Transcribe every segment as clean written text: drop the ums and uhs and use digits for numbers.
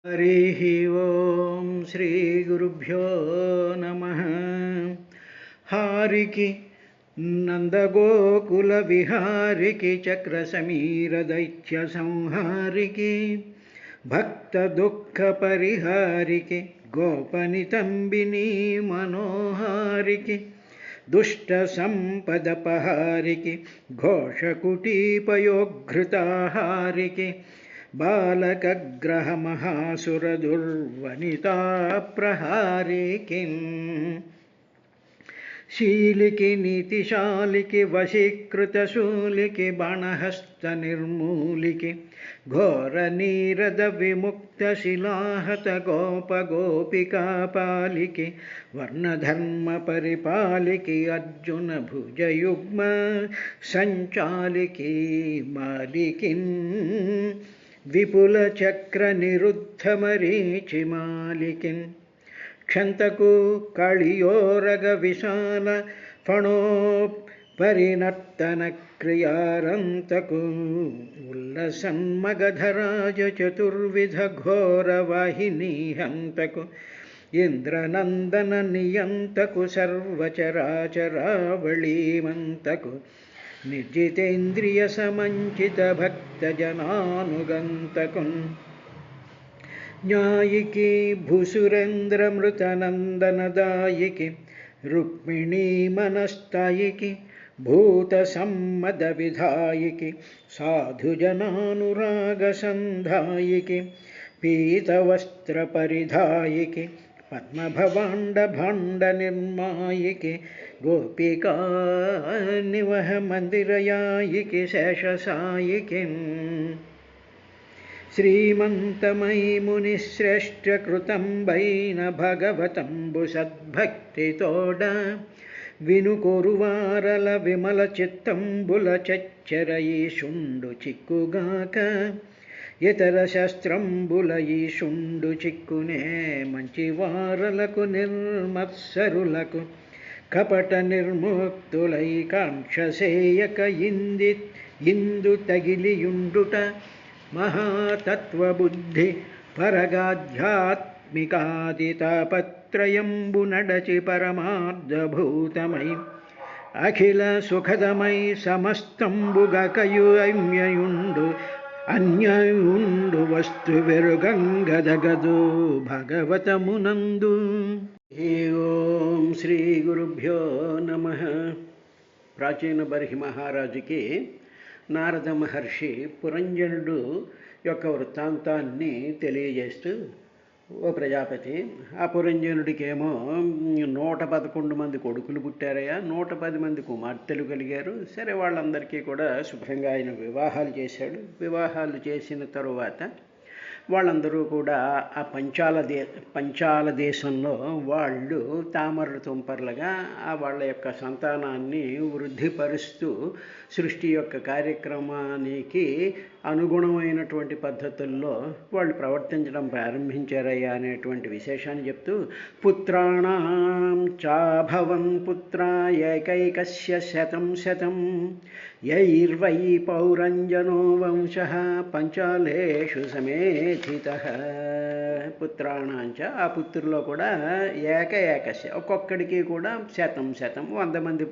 हरिः ओं श्री गुरुभ्यो नमः। हारिकी नंदगोकुल विहारिकी चक्रसमीर दैत्य संहारिकी भक्त दुख परिहारिकी गोपनितंबिनी मनोहारिकी दुष्ट संपदपहारिकी घोषकुटीपयोघृताहारिकी बालकग्रहमहासुरदुर्वनिता प्रहारिकीं शीलिकी नीतिशालिकी वशीकृतशूलिकी बाणहस्तनिर्मूलिकी घोरनीरदविमुक्तशिलाहत गोपगोपिकापालिकी वर्णधर्मपरिपालिकी अर्जुनभुजयुग्म सञ्चालिकी मालिकीं विपुलचक्रनिरुद्धमरीचिमालिकीं क्षन्तकु कळियोरगविशाल फणोपरिनर्तनक्रियारन्तकु उल्लसन्मगधराज चतुर्विधघोरवाहिनी हन्तकु इंद्रनंदन नियंतकु सर्वचराचरावळीमन्तकु निर्जितेन्द्रिय समंचित भक्तजनानुगन्तकु न्यायिकी भूसुरेन्द्रमृतनन्दनदायिकी रुक्मिणी मनस्तायिकी भूतसम्मदविधायिकी साधुजनानुरागसन्धायिकी पीतवस्त्रपरिधायिकी पद्मभवाण्डभाण्डनिर्मायिकी गोपिका निवह मन्दिरयायिकी शेषसायिकीं श्रीमन्तमयी मुनिश्रेष्ठकृतं वैन भगवतंबुसद्भक्तितोड विनुकोरुवारल विमलचित्तंबुलचच्चरयीशुण्डु चिक्कुगाक ఇతర శస్త్రంబులయీషుండు చిక్కునే మంచివారలకు నిర్మత్సరులకు కపట నిర్ముక్తులై కాంక్షసేయక ఇందు తగిలియుండుట మహాతత్వబుద్ధి పరగాధ్యాత్మికాదితాపత్రయంబు నడచి పరమార్థభూతమై అఖిల సుఖదమై సమస్తంబుగకయు అమ్యయుండు అన్యయుండు వస్తు వెరుగంగదగదు భగవతమునందు. ఓం శ్రీ గురుభ్యో నమః. ప్రాచీన బర్హి మహారాజుకి నారద మహర్షి పురంజనుడు యొక్క వృత్తాంతాన్ని తెలియజేస్తూ, ఓ ప్రజాపతి, ఆ పురంజనుడికేమో 111 మంది కొడుకులు పుట్టారయ్యా, 110 మంది కుమార్తెలు కలిగారు. సరే, వాళ్ళందరికీ కూడా శుభ్రంగా ఆయన వివాహాలు చేశాడు. వివాహాలు చేసిన తరువాత వాళ్ళందరూ కూడా ఆ పంచాల దేశంలో వాళ్ళు తామర తుంపర్లుగా వాళ్ళ యొక్క సంతానాన్ని వృద్ధిపరుస్తూ సృష్టి యొక్క కార్యక్రమానికి అనుగుణమైనటువంటి పద్ధతుల్లో వాళ్ళు ప్రవర్తించడం ప్రారంభించారయ్యా అనేటువంటి విశేషాన్ని చెప్తూ, పుత్రాణం చాభవన్ పుత్ర ఏకైకస్య శతం యైర్వై పౌరంజనో వంశః పంచాలేషు సమేధితః. పుత్రాణాంచ, ఆ పుత్రుల్లో కూడా ఏకస్య, ఒక్కొక్కడికి కూడా శతం 100 మంది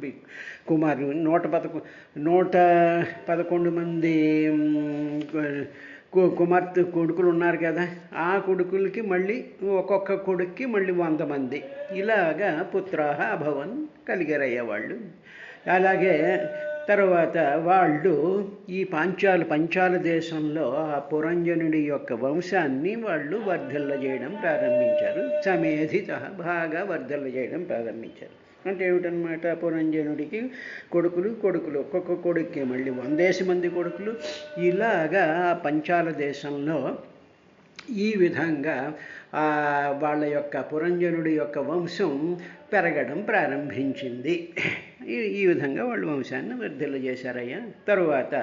కుమారులు, 111 మంది కుమార్తె కొడుకులు ఉన్నారు కదా, ఆ కొడుకులకి మళ్ళీ ఒక్కొక్క కొడుక్కి మళ్ళీ 100 మంది, ఇలాగా పుత్రాహ అభవన్ కలిగారయ్యా వాళ్ళు. అలాగే తర్వాత వాళ్ళు ఈ పంచాల దేశంలో ఆ పురంజనుడి యొక్క వంశాన్ని వాళ్ళు వర్ధిల్ల చేయడం ప్రారంభించారు. సమేధిత, బాగా వర్ధిల్ల చేయడం ప్రారంభించారు. అంటే ఏమిటనమాట, పురంజనుడికి కొడుకులు ఒక్కొక్క కొడుక్కి మళ్ళీ 100 మంది కొడుకులు. ఇలాగా పంచాల దేశంలో ఈ విధంగా వాళ్ళ యొక్క పురంజనుడి యొక్క వంశం పెరగడం ప్రారంభించింది. ఈ విధంగా వాళ్ళు వంశాన్ని వర్ధిల్ల చేశారయ్యా. తరువాత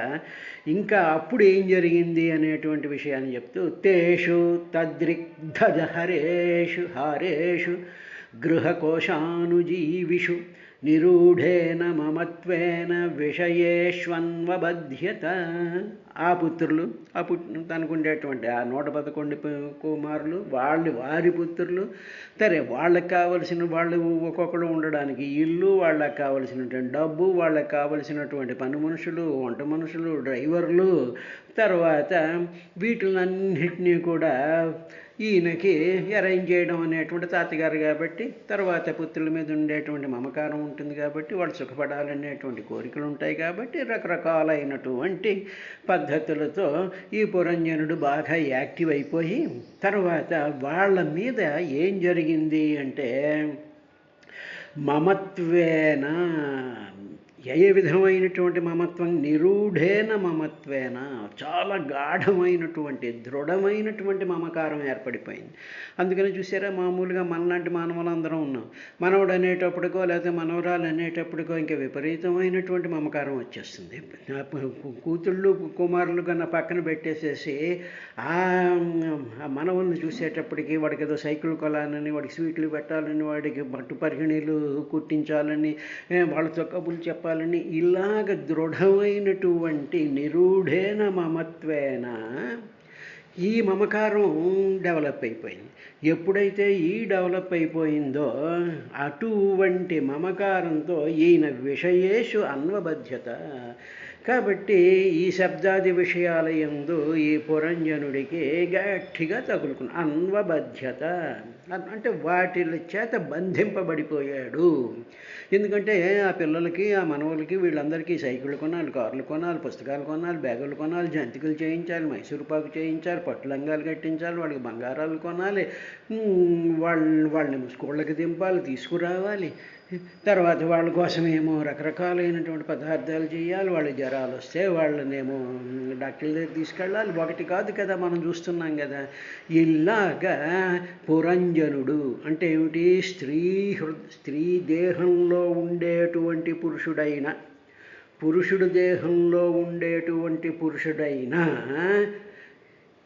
ఇంకా అప్పుడు ఏం జరిగింది అనేటువంటి విషయాన్ని చెప్తూ, తేషు తద్రిగ్ధ హారేషు గృహకోశానుజీవిషు నిరూఢేన మమత్వేన విషయేష్వన్వబధ్యత. ఆ పుత్రులు తనకు ఉండేటువంటి ఆ 111 కుమారులు వారి పుత్రులు సరే, వాళ్ళకి కావలసిన వాళ్ళు ఒక్కొక్కడు ఉండడానికి ఇల్లు, వాళ్ళకి కావలసినటువంటి డబ్బు, వాళ్ళకి కావలసినటువంటి పని మనుషులు, వంట మనుషులు, డ్రైవర్లు, తర్వాత వీటిలన్నింటినీ కూడా ఈయనకి అరేంజ్ చేయడం అనేటువంటి తాతగారు కాబట్టి, తర్వాత పుత్రుల మీద ఉండేటువంటి మమకారం ఉంటుంది కాబట్టి, వాళ్ళు సుఖపడాలనేటువంటి కోరికలు ఉంటాయి కాబట్టి, రకరకాలైనటువంటి పద్ధతులతో ఈ పురంజనుడు బాగా యాక్టివ్ అయిపోయి, తర్వాత వాళ్ళ మీద ఏం జరిగింది అంటే మమత్వేన, ఏ విధమైనటువంటి మమత్వం, నిరూఢేన మమత్వేన, చాలా గాఢమైనటువంటి దృఢమైనటువంటి మమకారం ఏర్పడిపోయింది. అందుకని చూసారా, మామూలుగా మనలాంటి మానవులందరం ఉన్నాం. మనవడు అనేటప్పటికో లేకపోతే మనవరాలు అనేటప్పటికో ఇంకా విపరీతమైనటువంటి మమకారం వచ్చేస్తుంది. కూతుళ్ళు కుమారులు కన్నా పక్కన పెట్టేసేసి ఆ మనవల్ని చూసేటప్పటికి వాడికి ఏదో సైకిల్ కొలాలని, వాడికి స్వీట్లు పెట్టాలని, వాడికి పట్టు పరిగణీలు కుట్టించాలని, వాళ్ళతో కబుర్లు చెప్పాలని, ఇలాగ దృఢమైనటువంటి నిరూఢేన మమత్వేన ఈ మమకారం డెవలప్ అయిపోయింది. ఎప్పుడైతే ఈ డెవలప్ అయిపోయిందో అటువంటి మమకారంతో ఈయన విషయేషు అన్వబధ్యత. కాబట్టి ఈ శబ్దాది విషయాల యందు ఈ పురంజనుడికి గట్టిగా తగులుకున్న అన్వబధ్యత అంటే వాటి చేత బంధింపబడిపోయాడు. ఎందుకంటే ఆ పిల్లలకి, ఆ మనవులకి, వీళ్ళందరికీ సైకిళ్ళు కొనాలి, కార్లు కొనాలి, పుస్తకాలు కొనాలి, బ్యాగులు కొనాలి, జంతికలు చేయించాలి, మైసూరుపాకు చేయించాలి, పట్టు లంగాలు కట్టించాలి, వాళ్ళకి బంగారాలు కొనాలి, వాళ్ళని స్కూళ్ళకి దింపాలి, తీసుకురావాలి, తర్వాత వాళ్ళ కోసమేమో రకరకాలైనటువంటి పదార్థాలు చేయాలి, వాళ్ళ జ్వరాలు వస్తే వాళ్ళనేమో డాక్టర్ల దగ్గర తీసుకెళ్ళాలి. ఒకటి కాదు కదా, మనం చూస్తున్నాం కదా. ఇలాగా పురంజనుడు అంటే ఏమిటి, స్త్రీ దేహంలో ఉండేటువంటి పురుషుడు దేహంలో ఉండేటువంటి పురుషుడైనా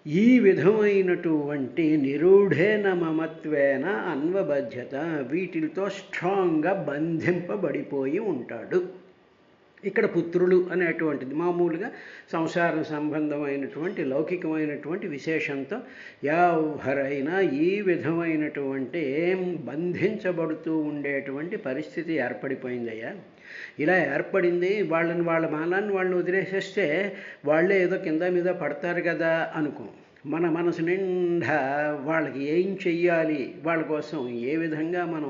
ఈ విధమైనటువంటి నిరూఢేన మమత్వేన అన్వబధ్యత, వీటితో స్ట్రాంగ్గా బంధింపబడిపోయి ఉంటాడు. ఇక్కడ పుత్రులు అనేటువంటిది మామూలుగా సంసార సంబంధమైనటువంటి లౌకికమైనటువంటి విశేషంతో ఎవరైనా ఈ విధమైనటువంటి బంధించబడుతూ ఉండేటువంటి పరిస్థితి ఏర్పడిపోయిందయ్యా. ఇలా ఏర్పడింది. వాళ్ళ మానాన్ని వాళ్ళని వదిలేసేస్తే వాళ్ళే ఏదో కింద మీద పడతారు కదా అనుకో. మన మనసు నిండా వాళ్ళకి ఏం చెయ్యాలి, వాళ్ళ కోసం ఏ విధంగా మనం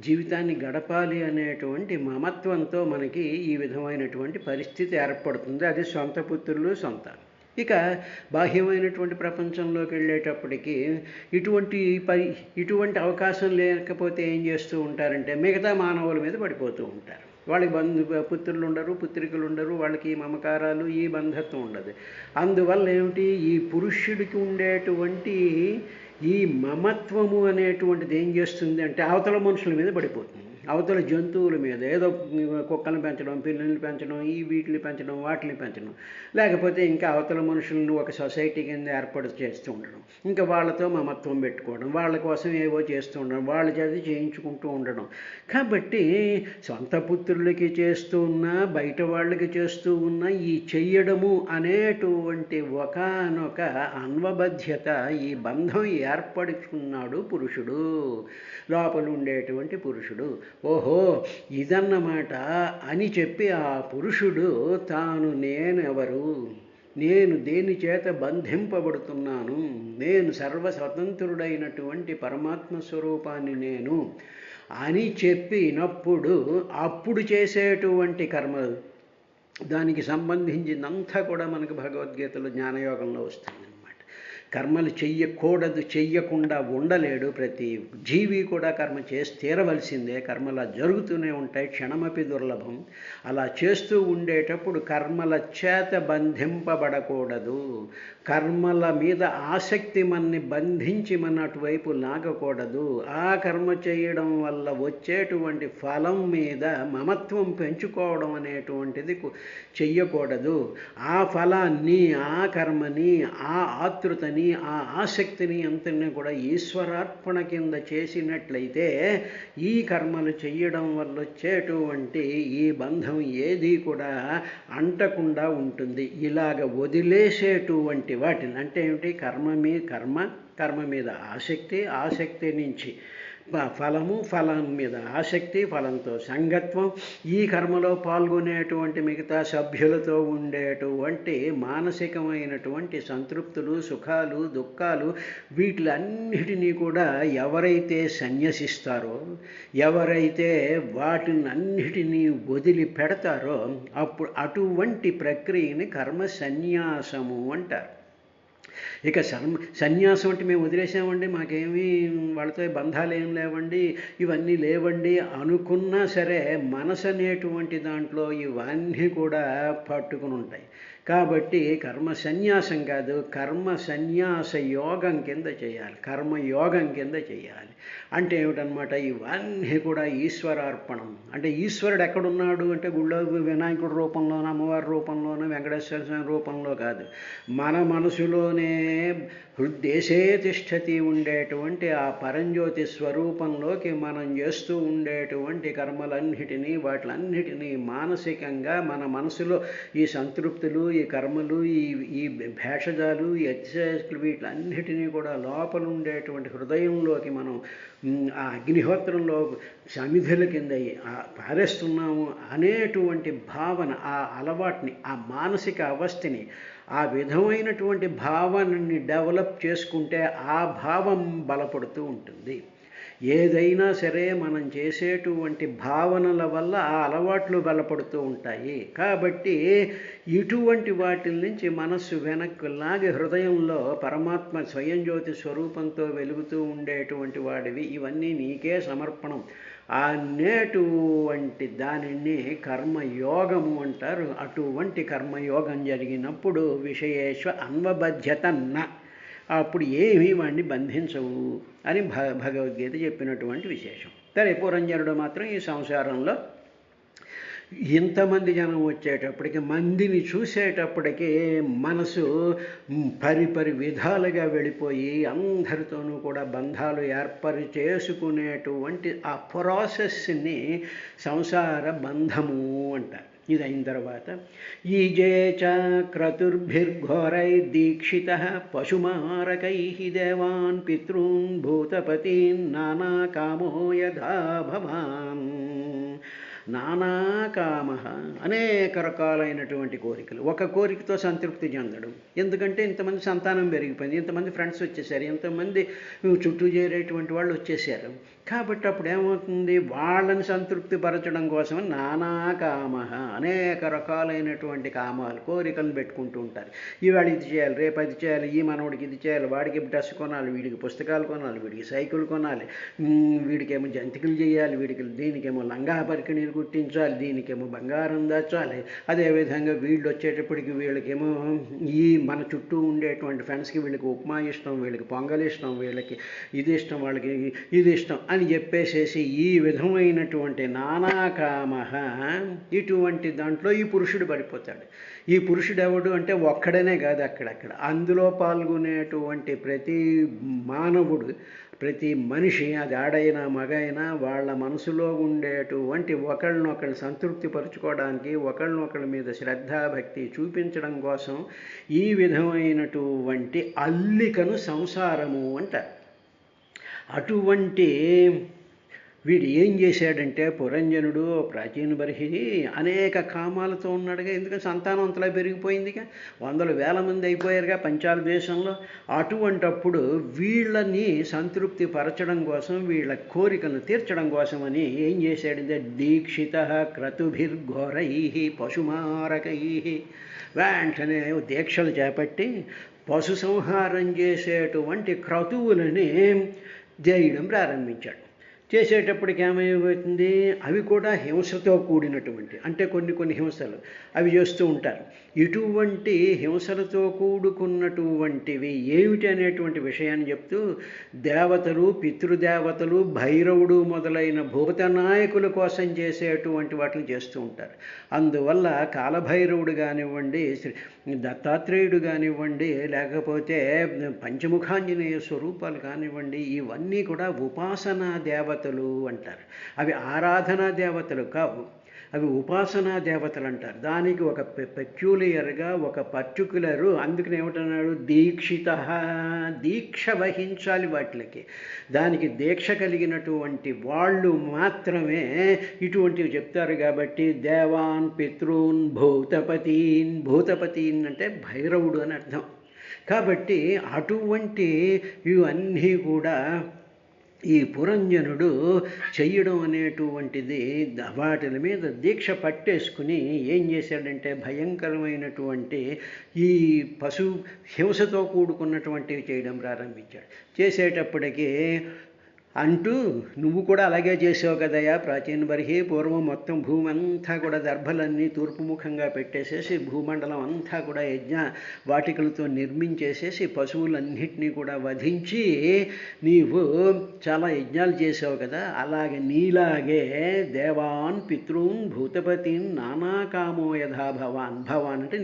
జీవితాన్ని గడపాలి అనేటువంటి మమత్వంతో మనకి ఈ విధమైనటువంటి పరిస్థితి ఏర్పడుతుంది. అది సొంత పుత్రులు సొంత. ఇక బాహ్యమైనటువంటి ప్రపంచంలోకి వెళ్ళేటప్పటికీ ఇటువంటి అవకాశం లేకపోతే ఏం చేస్తూ ఉంటారంటే మిగతా మానవుల మీద పడిపోతూ ఉంటారు. వాళ్ళకి పుత్రులు ఉండరు, పుత్రికలు ఉండరు, వాళ్ళకి మమకారాలు, ఈ బంధత్వం ఉండదు. అందువల్ల ఏమిటి, ఈ పురుషుడికి ఉండేటువంటి ఈ మమత్వము అనేటువంటిది ఏం చేస్తుంది అంటే అవతల మనుషుల మీద పడిపోతుంది. అవతల జంతువుల మీద ఏదో కుక్కలను పెంచడం, పిల్లల్ని పెంచడం, వీటిని పెంచడం, వాటిని పెంచడం, లేకపోతే ఇంకా అవతల మనుషులను ఒక సొసైటీ కింద ఏర్పాటు చేస్తూ ఉండడం, ఇంకా వాళ్ళతో మమత్వం పెట్టుకోవడం, వాళ్ళ కోసం ఏవో చేస్తూ ఉండడం, వాళ్ళ చేత చేయించుకుంటూ ఉండడం. కాబట్టి సొంత పుత్రులకి చేస్తూ ఉన్నా, బయట వాళ్ళకి చేస్తూ ఉన్నా ఈ చెయ్యడము అనేటువంటి ఒకానొక అన్వబధ్యత, ఈ బంధం ఏర్పడుచుకున్నాడు పురుషుడు, లోపల ఉండేటువంటి పురుషుడు. ఓహో ఇదన్నమాట అని చెప్పి ఆ పురుషుడు తాను నేనెవరు, నేను దేని చేత బంధింపబడుతున్నాను, నేను సర్వస్వతంత్రుడైనటువంటి పరమాత్మ స్వరూపాన్ని నేను అని చెప్పినప్పుడు అప్పుడు చేసేటువంటి కర్మలు, దానికి సంబంధించిందంతా కూడా మనకు భగవద్గీతలో జ్ఞానయోగంలో వస్తుంది. కర్మలు చెయ్యకూడదు, చెయ్యకుండా ఉండలేడు. ప్రతి జీవి కూడా కర్మ చేసి తీరవలసిందే. కర్మలా జరుగుతూనే ఉంటాయి, క్షణమపి దుర్లభం. అలా చేస్తూ ఉండేటప్పుడు కర్మల చేత బంధింపబడకూడదు. కర్మల మీద ఆసక్తి మనని బంధించి మన అటువైపు లాగకూడదు. ఆ కర్మ చేయడం వల్ల వచ్చేటువంటి ఫలం మీద మమత్వం పెంచుకోవడం అనేటువంటిది చెయ్యకూడదు. ఆ ఫలాన్ని, ఆ కర్మని, ఆ ఆతృతని, ఆ ఆసక్తిని అంతని కూడా ఈశ్వరార్పణ కింద చేసినట్లయితే ఈ కర్మలు చెయ్యడం వల్ల వచ్చేటువంటి ఈ బంధం ఏది కూడా అంటకుండా ఉంటుంది. ఇలాగ వదిలేసేటువంటి వాటిని అంటే ఏమిటి? కర్మ మీద ఆసక్తి నుంచి ఫలం మీద ఆసక్తి, ఫలంతో సంగత్వం, ఈ కర్మలో పాల్గొనేటువంటి మిగతా సభ్యులతో ఉండేటువంటి మానసికమైనటువంటి సంతృప్తులు, సుఖాలు, దుఃఖాలు, వీటిలన్నిటినీ కూడా ఎవరైతే సన్యసిస్తారో, ఎవరైతే వాటినన్నిటినీ వదిలి పెడతారో అప్పుడు అటువంటి ప్రక్రియని కర్మ సన్యాసము అంటారు. ఇక సన్యాసం అంటే మేము వదిలేసామండి, మాకేమీ వాళ్ళతో బంధాలు ఏం లేవండి, ఇవన్నీ లేవండి అనుకున్నా సరే మనసు అనేటువంటి దాంట్లో ఇవన్నీ కూడా పట్టుకుని ఉంటాయి. కాబట్టి కర్మ సన్యాసం కాదు, కర్మ సన్యాస యోగం కింద చేయాలి, కర్మయోగం కింద చేయాలి. అంటే ఏమిటనమాట? ఇవన్నీ కూడా ఈశ్వరార్పణం. అంటే ఈశ్వరుడు ఎక్కడున్నాడు అంటే గుళ్ళో వినాయకుడి రూపంలోనూ, అమ్మవారి రూపంలోనూ, వెంకటేశ్వర స్వామి రూపంలో కాదు, మన మనసులోనే హృద్దేశే తిష్టతి ఉండేటువంటి ఆ పరంజ్యోతి స్వరూపంలోకి మనం చేస్తూ ఉండేటువంటి కర్మలన్నిటినీ, వాటిలన్నిటినీ మానసికంగా మన మనసులో ఈ సంతృప్తులు, ఈ కర్మలు, ఈ భేషజాలు, ఈ అతిశయస్కులు, వీటిలన్నిటినీ కూడా లోపల ఉండేటువంటి హృదయంలోకి మనం ఆ అగ్నిహోత్రంలో సమిధుల కింద పారేస్తున్నాము అనేటువంటి భావన, ఆ అలవాటుని, ఆ మానసిక అవస్థని, ఆ విధమైనటువంటి భావనని డెవలప్ చేసుకుంటే ఆ భావం బలపడుతూ ఉంటుంది. ఏదైనా సరే మనం చేసేటువంటి భావనల వల్ల ఆ అలవాట్లు బలపడుతూ ఉంటాయి. కాబట్టి ఇటువంటి వాటి నుంచి మనస్సు వెనక్కి లాగి హృదయంలో పరమాత్మ స్వయం జ్యోతి స్వరూపంతో వెలుగుతూ ఉండేటువంటి వాడివి, ఇవన్నీ నీకే సమర్పణం అనేటువంటి దానిని కర్మయోగము అంటారు. అటువంటి కర్మయోగం జరిగినప్పుడు విషయేశ్వ అన్వబధ్యత అప్పుడు ఏమీ వాడిని బంధించవు అని భగవద్గీత చెప్పినటువంటి విశేషం. సరే, పురంజనుడు మాత్రం ఈ సంసారంలో ఇంతమంది జనం వచ్చేటప్పటికి, మందిని చూసేటప్పటికి మనసు పరిపరి విధాలుగా వెళ్ళిపోయి అందరితోనూ కూడా బంధాలు ఏర్పరి చేసుకునేటువంటి ఆ ప్రాసెస్ని సంసార బంధము అంటారు. ఇది అయిన తర్వాత ఈజే చ క్రతుర్భిర్ఘోరై దీక్షిత పశుమారకై దేవాన్ పితॄన్ భూతపతీన్ నానా కామో యథా భవాన్. నానాకామ, అనేక రకాలైనటువంటి కోరికలు. ఒక కోరికతో సంతృప్తి చెందడం, ఎందుకంటే ఇంతమంది సంతానం పెరిగిపోయింది, ఇంతమంది ఫ్రెండ్స్ వచ్చేసారు, ఇంతమంది చుట్టూ చేరేటువంటి వాళ్ళు వచ్చేసారు. కాబట్టి అప్పుడు ఏమవుతుంది? వాళ్ళని సంతృప్తి పరచడం కోసం నానాకామ, అనేక రకాలైనటువంటి కామాలు, కోరికలను పెట్టుకుంటూ ఉంటారు. ఇవాళ ఇది చేయాలి, రేపు అది చేయాలి, ఈ మనవడికి ఇది చేయాలి, వాడికి డ్రెస్ కొనాలి, వీడికి పుస్తకాలు కొనాలి, వీడికి సైకిల్ కొనాలి, వీడికేమో జంతికలు చేయాలి, వీడికి దీనికేమో లంగా పరికిణీలు కుట్టించాలి, దీనికేమో బంగారం దాచాలి. అదేవిధంగా వీళ్ళు వచ్చేటప్పటికి వీళ్ళకేమో ఈ మన చుట్టూ ఉండేటువంటి ఫ్రెండ్స్కి వీళ్ళకి ఉప్మా ఇష్టం, వీళ్ళకి పొంగల్ ఇష్టం, వీళ్ళకి ఇది ఇష్టం, వాళ్ళకి ఇది ఇష్టం అని చెప్పేసేసి ఈ విధమైనటువంటి నానాకామ, ఇటువంటి దాంట్లో ఈ పురుషుడు పడిపోతాడు. ఈ పురుషుడు ఎవడు అంటే ఒక్కడనే కాదు, అక్కడక్కడ అందులో పాల్గొనేటువంటి ప్రతి మానవుడు, ప్రతి మనిషి, అది ఆడైనా మగైనా, వాళ్ళ మనసులో ఉండేటువంటి ఒకళ్ళనొకళ్ళు సంతృప్తి పరుచుకోవడానికి, ఒకళ్ళనొకళ్ళ మీద శ్రద్ధాభక్తి చూపించడం కోసం ఈ విధమైనటువంటి అల్లికను సంసారము అంటారు. అటువంటి వీడు ఏం చేశాడంటే పురంజనుడు ప్రాచీన బర్హిది అనేక కామాలతో ఉన్నాడుగా, ఎందుకంటే సంతానం అంతలా పెరిగిపోయిందిగా, వందల వేల మంది అయిపోయారుగా పంచాల దేశంలో. అటువంటప్పుడు వీళ్ళని సంతృప్తి పరచడం కోసం, వీళ్ళ కోరికలను తీర్చడం కోసమని ఏం చేశాడంటే దీక్షిత క్రతుభిర్ఘోరై పశుమారకై, వెంటనే దీక్షలు చేపట్టి పశు సంహారం చేసేటువంటి క్రతువులని చేయడం ప్రారంభించాడు. చేసేటప్పటికి ఏమైపోతుంది, అవి కూడా హింసతో కూడినటువంటి, అంటే కొన్ని హింసలు అవి చేస్తూ ఉంటారు. ఇటువంటి హింసలతో కూడుకున్నటువంటివి ఏమిటి అనేటువంటి విషయాన్ని చెప్తూ దేవతలు, పితృదేవతలు, భైరవుడు మొదలైన భూతనాయకుల కోసం చేసేటువంటి వాటిని చేస్తూ ఉంటారు. అందువల్ల కాలభైరవుడు కానివ్వండి, దత్తాత్రేయుడు కానివ్వండి, లేకపోతే పంచముఖాంజనేయ స్వరూపాలు కానివ్వండి, ఇవన్నీ కూడా ఉపాసనా దేవతలు అంటారు. అవి ఆరాధనా దేవతలు కావు, అవి ఉపాసనా దేవతలు అంటారు. దానికి ఒక పెక్యులియర్గా ఒక పర్టిక్యులరు, అందుకని ఏమిటన్నాడు, దీక్షిత, దీక్ష వహించాలి వాటికి. దానికి దీక్ష కలిగినటువంటి వాళ్ళు మాత్రమే ఇటువంటివి చెప్తారు. కాబట్టి దేవాన్, పితృన్, భూతపతీన్, భూతపతీన్ అంటే భైరవుడు అని అర్థం. కాబట్టి అటువంటి ఇవన్నీ కూడా ఈ పురంజనుడు చెయ్యడం అనేటువంటిది వాటి మీద దీక్ష పట్టేసుకుని ఏం చేశాడంటే భయంకరమైనటువంటి ఈ పశు హింసతో కూడుకున్నటువంటివి చేయడం ప్రారంభించాడు. చేసేటప్పటికీ అంటూ నువ్వు కూడా అలాగే చేసావు కదయ్యా ప్రాచీన బర్హి, పూర్వం మొత్తం భూమి అంతా కూడా దర్భలన్నీ తూర్పుముఖంగా పెట్టేసేసి భూమండలం అంతా కూడా యజ్ఞ వాటికలతో నిర్మించేసేసి పశువులన్నింటినీ కూడా వధించి నీవు చాలా యజ్ఞాలు చేసావు కదా, అలాగే నీలాగే దేవాన్, పితృన్, భూతపతిన్, నానాకామో యథా భవాన్, భవాన్ అంటే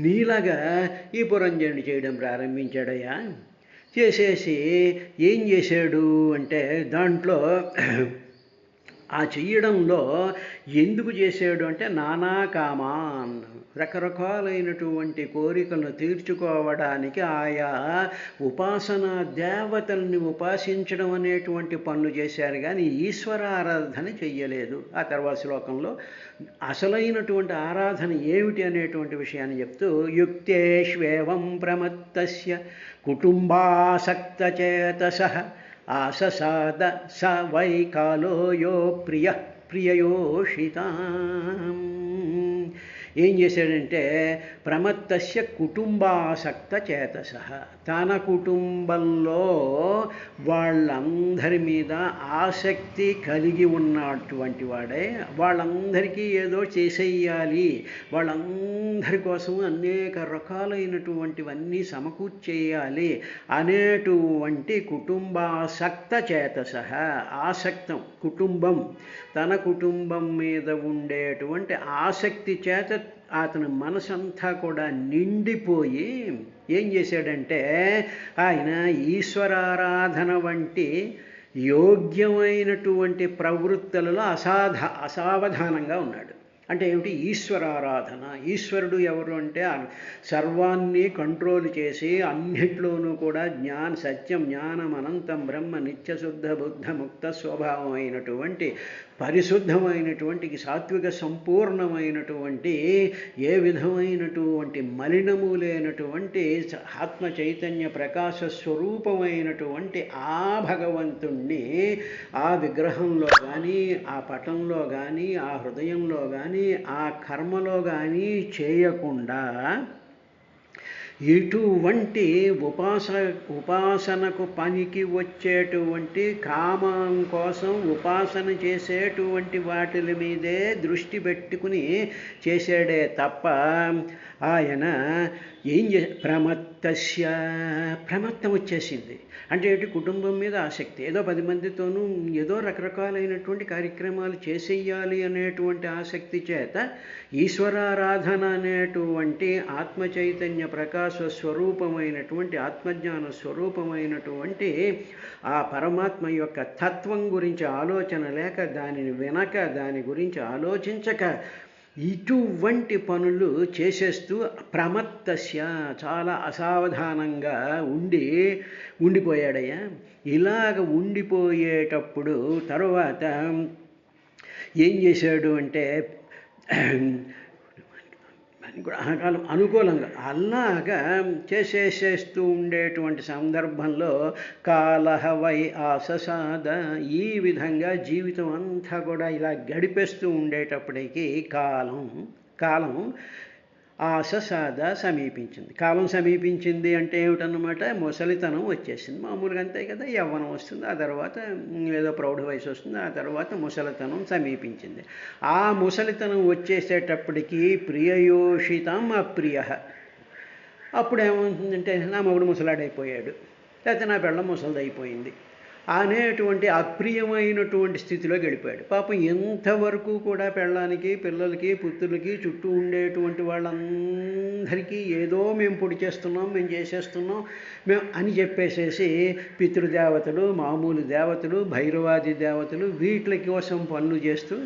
నీలాగా ఈ పురంజనుడు చేయడం ప్రారంభించాడయ్యా. చేసేసి ఏం చేశాడు అంటే దాంట్లో ఆ చెయ్యడంలో ఎందుకు చేశాడు అంటే నానాకామాన్, రకరకాలైనటువంటి కోరికలను తీర్చుకోవడానికి ఆయా ఉపాసనా దేవతల్ని ఉపాసించడం అనేటువంటి పనులు చేశారు, కానీ ఈశ్వరారాధన చెయ్యలేదు. ఆ తర్వాత శ్లోకంలో అసలైనటువంటి ఆరాధన ఏమిటి అనేటువంటి విషయాన్ని చెప్తూ యుక్తేష్వేవం ప్రమత్తస్య కుటుంబాసక్తచేతసః ఆససాద స వై కాలో యో ప్రియయోషితాం. ఏం చేశాడంటే ప్రమత్తస్య కుటుంబాసక్త చేతసః, తన కుటుంబంలో వాళ్ళందరి మీద ఆసక్తి కలిగి ఉన్నటువంటి వాడే, వాళ్ళందరికీ ఏదో చేసేయాలి, వాళ్ళందరి కోసం అనేక రకాలైనటువంటివన్నీ సమకూర్చేయాలి అనేటువంటి కుటుంబాసక్త చేతసః, ఆసక్తం కుటుంబం, తన కుటుంబం మీద ఉండేటువంటి ఆసక్తి చేత అతని మనసంతా కూడా నిండిపోయి ఏం చేశాడంటే ఆయన ఈశ్వరారాధన వంటి యోగ్యమైనటువంటి ప్రవృత్తులలో అసావధానంగా ఉన్నాడు. అంటే ఏమిటి ఈశ్వరారాధన? ఈశ్వరుడు ఎవరు అంటే సర్వాన్ని కంట్రోల్ చేసి అన్నిట్లోనూ కూడా సత్యం, జ్ఞానం, అనంతం, బ్రహ్మ, నిత్యశుద్ధ బుద్ధ ముక్త స్వభావమైనటువంటి పరిశుద్ధమైనటువంటి సాత్విక సంపూర్ణమైనటువంటి ఏ విధమైనటువంటి మలినము లేనటువంటి ఆత్మ చైతన్య ప్రకాశ స్వరూపమైనటువంటి ఆ భగవంతుణ్ణి ఆ విగ్రహంలో కానీ, ఆ పటంలో కానీ, ఆ హృదయంలో కానీ, ఆ కర్మలో కానీ చేయకుండా ఇటువంటి ఉపాసనకు పనికి వచ్చేటువంటి కామం కోసం ఉపాసన చేసేటువంటి వాటి మీదే దృష్టి పెట్టుకుని చేశాడే తప్ప ఆయన ఏం ప్రమత్తం వచ్చేసింది. అంటే ఏంటి? కుటుంబం మీద ఆసక్తి, ఏదో 10 మందితోనూ ఏదో రకరకాలైనటువంటి కార్యక్రమాలు చేసేయాలి అనేటువంటి ఆసక్తి చేత ఈశ్వరారాధన అనేటువంటి ఆత్మ చైతన్య ప్రకాశ స్వరూపమైనటువంటి ఆత్మజ్ఞాన స్వరూపమైనటువంటి ఆ పరమాత్మ యొక్క తత్వం గురించి ఆలోచన లేక, దానిని వినక, దాని గురించి ఆలోచించక ఇటువంటి పనులు చేసేస్తూ ప్రమత్తస్య చాలా అసావధానంగా ఉండిపోయాడయ్యా. ఇలాగ ఉండిపోయేటప్పుడు తరువాత ఏం చేశాడు అంటే కూడా అనుకూలంగా అలాగా చేసేస్తూ ఉండేటువంటి సందర్భంలో కాలహ వై ఆససాద, ఈ విధంగా జీవితం అంతా కూడా ఇలా గడిపేస్తూ ఉండేటప్పటికీ కాలం ఆససాద సమీపించింది. కాలం సమీపించింది అంటే ఏమిటన్నమాట? ముసలితనం వచ్చేసింది. మామూలుగా అంతే కదా, యవ్వనం వస్తుంది, ఆ తర్వాత ఏదో ప్రౌఢ వయసు వస్తుంది, ఆ తర్వాత ముసలితనం సమీపించింది. ఆ ముసలితనం వచ్చేసేటప్పటికి ప్రియయోషితం అప్రియ. అప్పుడు ఏమవుతుందంటే నా మగుడు ముసలాడైపోయాడు, లేకపోతే నా పెళ్ళం ముసలిదైపోయింది అనేటువంటి అప్రియమైనటువంటి స్థితిలోకి వెళ్ళిపోయాడు. పాపం ఎంతవరకు కూడా పెళ్ళానికి, పిల్లలకి, పుత్రులకి, చుట్టూ ఉండేటువంటి వాళ్ళందరికీ ఏదో మేము పొడి చేస్తున్నాం, మేము చేసేస్తున్నాం మేము అని చెప్పేసేసి పితృదేవతలు, మామూలు దేవతలు, భైరవాది దేవతలు వీటి కోసం పనులు చేస్తూ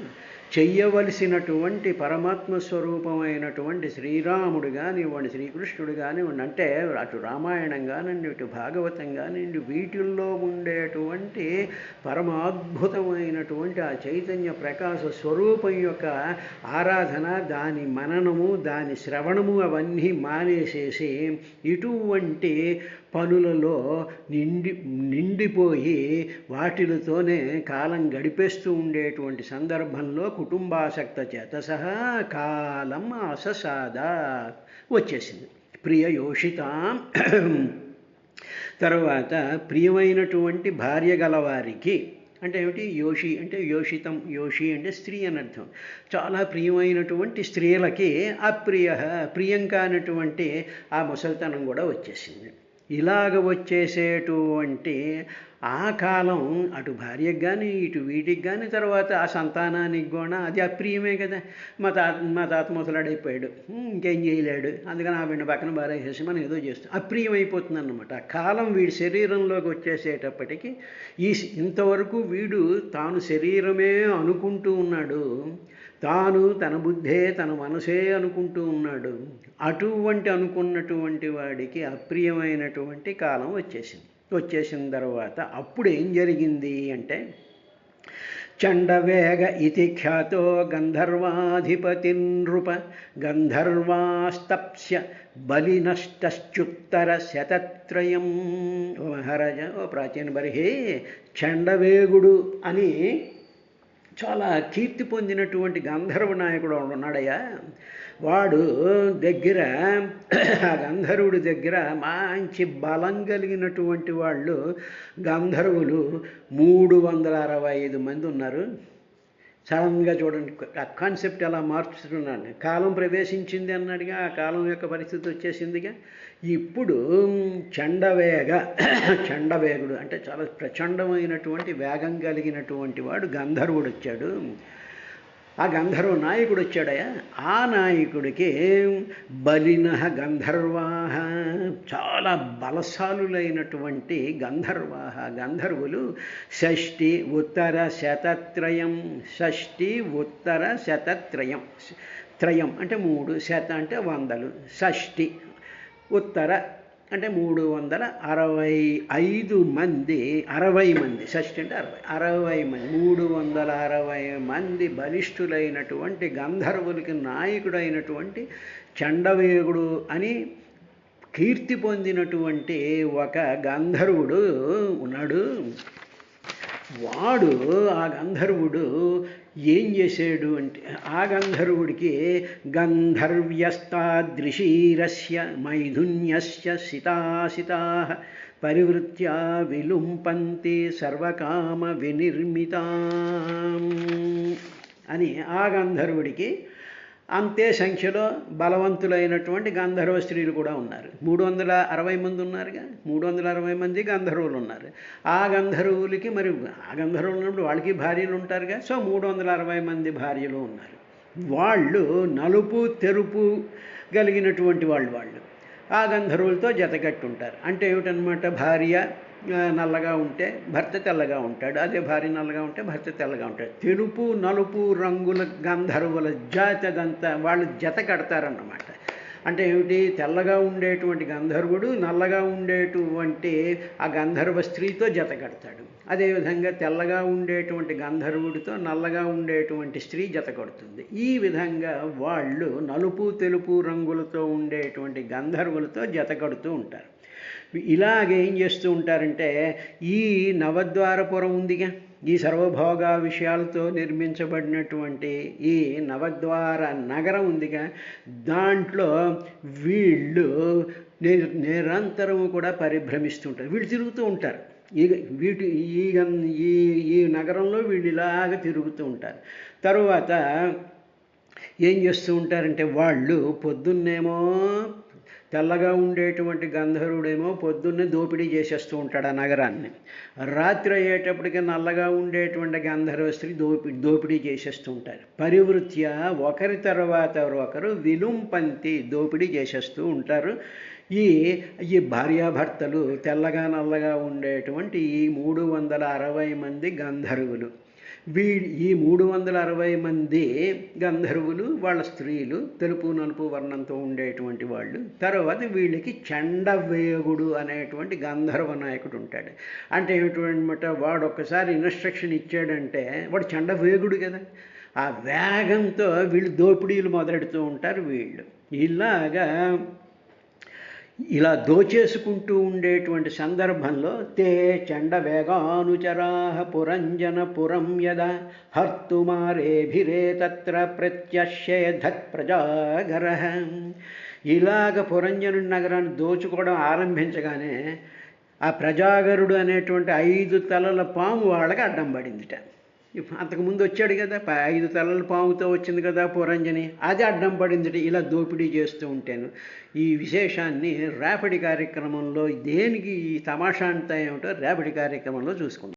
చెయ్యవలసినటువంటి పరమాత్మ స్వరూపమైనటువంటి శ్రీరాముడు కానివ్వండి, శ్రీకృష్ణుడు కానివ్వండి, అంటే అటు రామాయణం కానివ్వండి, ఇటు భాగవతం కానివ్వండి, వీటిల్లో ఉండేటువంటి పరమాద్భుతమైనటువంటి ఆ చైతన్య ప్రకాశ స్వరూపం యొక్క ఆరాధన, దాని మననము, దాని శ్రవణము అవన్నీ మానేసేసి ఇటువంటి పనులలో నిండిపోయి వాటిలతోనే కాలం గడిపేస్తూ ఉండేటువంటి సందర్భంలో కుటుంబాసక్త చేత సహా కాలం అససాద వచ్చేసింది. ప్రియయోషిత తర్వాత ప్రియమైనటువంటి భార్య గలవారికి, అంటే ఏమిటి? యోషి అంటే యోషితం, యోషి అంటే స్త్రీ అని అర్థం. చాలా ప్రియమైనటువంటి స్త్రీలకి అప్రియ, ప్రియం కానటువంటి ఆ ముసలితనం కూడా వచ్చేసింది. ఇలాగ వచ్చేసేటువంటి ఆ కాలం అటు భార్యకు కానీ, ఇటు వీటికి కానీ, తర్వాత ఆ సంతానానికి కూడా అది అప్రియమే కదా. మా తాత ముసలాడైపోయాడు, ఇంకేం చేయలేడు, అందుకని ఆ వీడిని పక్కన బారేసేసి మనం ఏదో చేస్తాం, అప్రియం అయిపోతుంది అన్నమాట. ఆ కాలం వీడి శరీరంలోకి వచ్చేసేటప్పటికి ఇంతవరకు వీడు తాను శరీరమే అనుకుంటూ ఉన్నాడు, తాను తన బుద్ధే తన మనసే అనుకుంటూ ఉన్నాడు. అటువంటి అనుకున్నటువంటి వాడికి అప్రియమైనటువంటి కాలం వచ్చేసిన తర్వాత అప్పుడు ఏం జరిగింది అంటే, చండవేగ ఇతి ఖ్యాతో గంధర్వాధిపతి నృప గంధర్వాస్తప్స్య బలినష్టశ్చుత్తర శతత్రయం. ఓ మహారాజా, ఓ ప్రాచీన బర్హి, చండవేగుడు అని చాలా కీర్తి పొందినటువంటి గంధర్వ నాయకుడు ఉన్నాడయ్యా. వాడు దగ్గర, ఆ గంధర్వుడి దగ్గర మంచి బలం కలిగినటువంటి వాళ్ళు గంధర్వులు 365 మంది ఉన్నారు. సడన్గా చూడండి ఆ కాన్సెప్ట్ ఎలా మార్చుతున్నాను. కాలం ప్రవేశించింది అన్నాడుగా, ఆ కాలం యొక్క పరిస్థితి వచ్చేసిందిగా. ఇప్పుడు చండవేగుడు అంటే చాలా ప్రచండమైనటువంటి వేగం కలిగినటువంటి వాడు గంధర్వుడు వచ్చాడు. ఆ గంధర్వ నాయకుడు వచ్చాడయా. ఆ నాయకుడికి బలిన గంధర్వాహ, చాలా బలశాలులైనటువంటి గంధర్వులు 60 ఉత్తర శతత్రయం, 60 ఉత్తర శతత్రయం, త్రయం అంటే 3, శత అంటే 100, 60 ఉత్తర అంటే 365 మంది, 60 మంది, 60 అంటే 60 మంది, 360 మంది బలిష్ఠులైనటువంటి గంధర్వులకి నాయకుడైనటువంటి చండవేగుడు అని కీర్తి పొందినటువంటి ఒక గంధర్వుడు ఉన్నాడు. వాడు, ఆ గంధర్వుడు ఏం చేశాడు అంటే, ఆ గంధర్వుడికి గంధర్వ్యస్తాదృశీరస్య మైథున్యస్య సితాసితా పరివృత్య విలుంపంతి సర్వకామ వినిర్మితా అని, ఆ గంధర్వుడికి అంతే సంఖ్యలో బలవంతులైనటువంటి గంధర్వ స్త్రీలు కూడా ఉన్నారు. 360 మంది ఉన్నారుగా, 360 మంది గంధర్వులు ఉన్నారు. ఆ గంధర్వులకి మరి ఆ గంధర్వులు ఉన్నప్పుడు వాళ్ళకి భార్యలు ఉంటారుగా. సో 360 మంది భార్యలు ఉన్నారు. వాళ్ళు నలుపు తెరుపు కలిగినటువంటి వాళ్ళు ఆ గంధర్వులతో జతకట్టుంటారు. అంటే ఏమిటనమాట, భార్య నల్లగా ఉంటే భర్త తెల్లగా ఉంటాడు, అదే భార్య నల్లగా ఉంటే భర్త తెల్లగా ఉంటాడు. తెలుపు నలుపు రంగుల గంధర్వుల జాతి అదంతా వాళ్ళు జత కడతారన్నమాట. అంటే ఏమిటి, తెల్లగా ఉండేటువంటి గంధర్వుడు నల్లగా ఉండేటువంటి ఆ గంధర్వ స్త్రీతో జత కడతాడు. అదేవిధంగా తెల్లగా ఉండేటువంటి గంధర్వుడితో నల్లగా ఉండేటువంటి స్త్రీ జత కడుతుంది. ఈ విధంగా వాళ్ళు నలుపు తెలుపు రంగులతో ఉండేటువంటి గంధర్వులతో జత కడుతూ ఉంటారు. ఇలాగేం చేస్తూ ఉంటారంటే, ఈ నవద్వారపురం ఉందిగా, ఈ సర్వభోగ విషయాలతో నిర్మించబడినటువంటి ఈ నవద్వార నగరం ఉందిగా, దాంట్లో వీళ్ళు నిరంతరము కూడా పరిభ్రమిస్తుంటారు. వీళ్ళు తిరుగుతూ ఉంటారు. ఈ వీటి ఈ ఈ ఈ నగరంలో వీళ్ళు ఇలాగ తిరుగుతూ ఉంటారు. తరువాత ఏం చేస్తూ ఉంటారంటే, వాళ్ళు పొద్దున్నేమో తెల్లగా ఉండేటువంటి గంధర్వుడేమో పొద్దున్నే దోపిడీ చేసేస్తూ ఉంటాడు ఆ నగరాన్ని. రాత్రి అయ్యేటప్పటికి నల్లగా ఉండేటువంటి గంధర్వ స్త్రీ దోపిడీ చేసేస్తూ ఉంటారు. పరివృత్య ఒకరి తర్వాత ఒకరు విలుంపంతి దోపిడీ చేసేస్తూ ఉంటారు. ఈ భార్యాభర్తలు తెల్లగా నల్లగా ఉండేటువంటి ఈ 360 మంది గంధర్వులు. ఈ 360 మంది గంధర్వులు, వాళ్ళ స్త్రీలు తెలుపు నలుపు వర్ణంతో ఉండేటువంటి వాళ్ళు. తర్వాత వీళ్ళకి చండవేగుడు అనేటువంటి గంధర్వ నాయకుడు ఉంటాడు. అంటే ఏమిటనమాట, వాడు ఒక్కసారి ఇన్స్ట్రక్షన్ ఇచ్చాడంటే వాడు చండవేగుడు కదా, ఆ వేగంతో వీళ్ళు దోపిడీలు మొదలెడుతూ ఉంటారు. వీళ్ళు ఇలా దోచేసుకుంటూ ఉండేటువంటి సందర్భంలో తే చండ వేగానుచరాహ పురంజన పురం యదా హర్తుమారేభిరే తత్ర ప్రత్యశేధత్ ప్రజాగర. ఇలాగ పురంజనుడి నగరాన్ని దోచుకోవడం ఆరంభించగానే ఆ ప్రజాగరుడు అనేటువంటి 5 తలల పాము వాళ్ళకి అడ్డం పడిందిట. అంతకుముందు వచ్చాడు కదా, 5 తలల పాముతో వచ్చింది కదా పురంజని, అది అడ్డం పడింది. ఇలా దోపిడీ చేస్తూ ఉంటాను. ఈ విశేషాన్ని రేపటి కార్యక్రమంలో, దేనికి ఈ తమాషా అంతా ఏమిటో రేపటి కార్యక్రమంలో చూసుకుందాం.